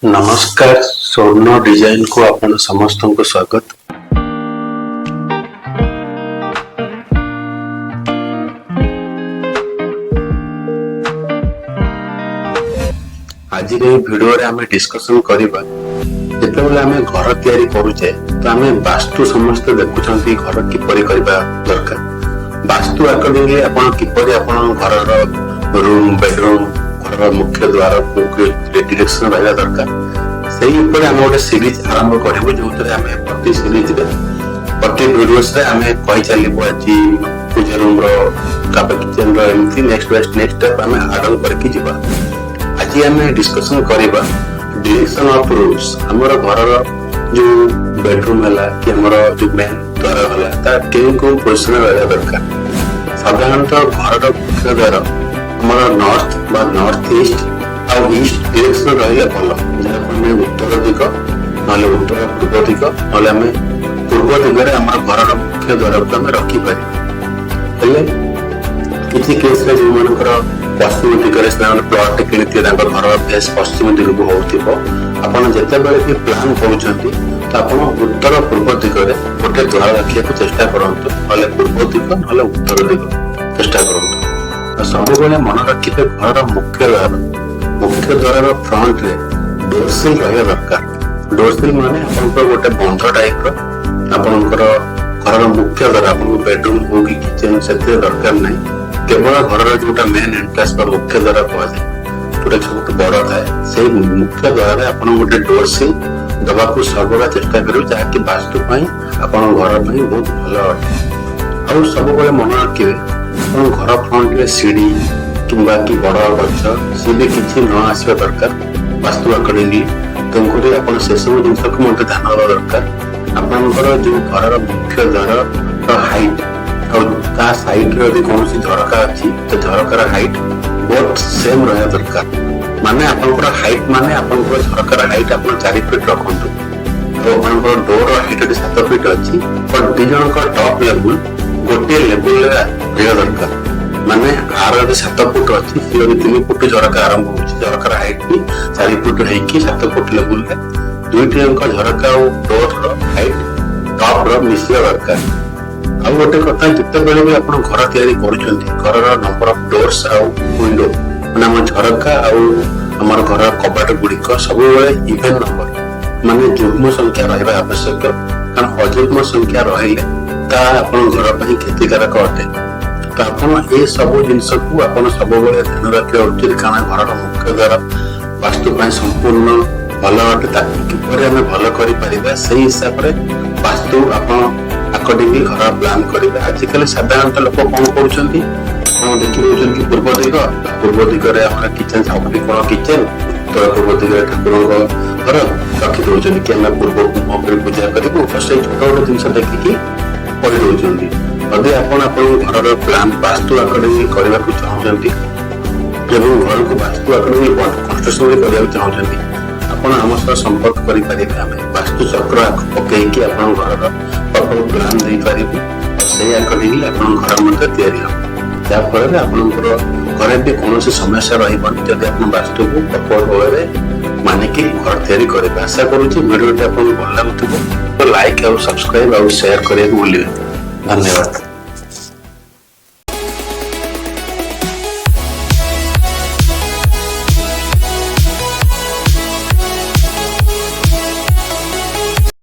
नमस्कार स्वर्ण डिजाइन को आपण समस्त को स्वागत। आज वीडियो रे आमे डिस्कशन करिबा जेतेबेले आमे घर तयारी करूचे तो आमे वास्तु समस्त देखुछंती घर किपरि करबा दरकार। वास्तु अकॉर्डिंगली आपण किपरि आपण घर रूम बेडरूम घर मुख्य द्वार डायरेक्शन रहला दरकार। सेही ऊपर आमे गोटे सीरीज आरंभ करबो जोतरे आमे प्रति सीरीज रे प्रति वीडियोस रे आमे कहि चलिबो আজি पूजा रूम रो कापे किचन रो एमती नेक्स्ट स्टेप आमे आरंभ करके जिबा। आज आमे डिस्कशन करिबा डायरेक्शन ऑफ रूम्स। हमर घर रो जो बेडरूम हला कि हमर जो मेन द्वार हला ता केन को पोजीशन रहला दरकार। साधारणतः घर रो मुख्य द्वार हमर नॉर्थ बा नॉर्थ ईस्ट और ईस्ट डायरेक्शन रहले भलो। जहां उत्तर दिग नले उत्तर पूर्व दिग नले आमे पूर्व दिग रे हमर घर रो मुख्य द्वार को हम रखि पारे। हेले किछि केस रे जो मानकर पश्चिम दिग रे स्नान प्लॉट किनिते तांकर घर फेस पश्चिम दिग को होतिबो। आपण जते बेले भी प्लान करूछंती तो आपण उत्तर पूर्व दिग रे गोटे द्वार रखिया को चेष्टा करंतु। नले पूर्व दिग नले उत्तर दिग चेष्टा करंतु। सब बेले मन रखिते घर मुख्य द्वार फ्रंट रे डोरसिल रहिया दरकार। डोरसिल माने आपनकर गोटे बंध टाइप रो आपनकर घर मुख्य द्वार आपन बेडरूम हो कि किचन सेते दरकार नै। केवल घर जोटा मेन एंट्रेंस पर मुख्य द्वार को जाय जोटा बहुत बड़ थाए से मुख्य द्वार रे आपन गोटे डोरसिल दबा को सबरा चेष्टा करू जा कि वास्तु पई आपन घर पई बहुत भलो और सब बेले मन रखिबे घर फ्रंट रे सीढ़ी किंबा कि बड़ गछ सी भी किछि न आसीबा दरकार। वास्तु अकॉर्डिंगली तुमको आपण से सब जिंस को मते ध्यान देबा दरकार। आपनकर जो घर मुख्य द्वार रो हाइट और ता साइड रे कोन सी झरका अछि तो झरकार हाइट बोथ सेम रहया दरकार। माने आपनकर हाइट माने आपनकर झरकार हाइट आपण 4 फीट रखंतु तो आपनकर डोर हाइट 7 फीट अछि पर डिजाइन का टॉप लेवल गोटे लेवल रे रहया दरकार। माने आर 7 फुट अछि से 3 फुट झरका आरंभ होछि झरकार हाइट भी 4 फुट है कि 7 फुट लेवल रे दुईटी अंक झरका और डोर रो हाइट टॉप रो मिसिया दरकार। आ गोटे कथा जते बेले भी आपण घर तयारी करूछंती घर रो नंबर ऑफ डोर्स आ विंडो माने हम झरका आ हमर घर कबाट गुडी को सब बेले इवन नंबर माने जुग्म संख्या रहबा आवश्यक। कारण अजुग्म संख्या रहिले ता आपण घर पई क्षतिकारक अटे। तो आपण ए सब जिंस को आपण सब बेले ध्यान रखिया उचित। कारण घर मुख्य द्वार वास्तु पई संपूर्ण भलो अटे ताकि किपरि हमें भलो करि परिबा सही हिसाब रे वास्तु आपण अकॉर्डिंगली घर प्लान करिबा। आजकल साधारणतः लोक कोन करूछंती आपण देखि होछन कि पूर्व दिग रे हमरा किचन साउथ कोन किचन तो पूर्व दिग रे ठाकुर को घर रखि दोछन कि हम पूर्व को पूजा करिबो तो से छोटा छोटा जिंस देखि कि परि दोछंती। यदि आपण घर रो प्लान वास्तु अकॉर्डिंगली करबा को चाहछंती एवं घर को वास्तु अकॉर्डिंगली कंस्ट्रक्शन करबा चाहछंती आपण हम सह संपर्क करि परिबे। हमें वास्तु चक्र पकई कि आपण घर रो प्रॉपर प्लान दे परिबे से अकॉर्डिंगली आपण घर मते तयारी हो जा फल आपण घर भी कौन समस्या रही जब आप वास्तु को प्रॉपर भाव में मानिक घर तैयारी करेंगे। आशा करुँच वीडियो भल लगुव तो लाइक और सब्सक्राइब और शेयर करने को भूलिए। धन्यवाद।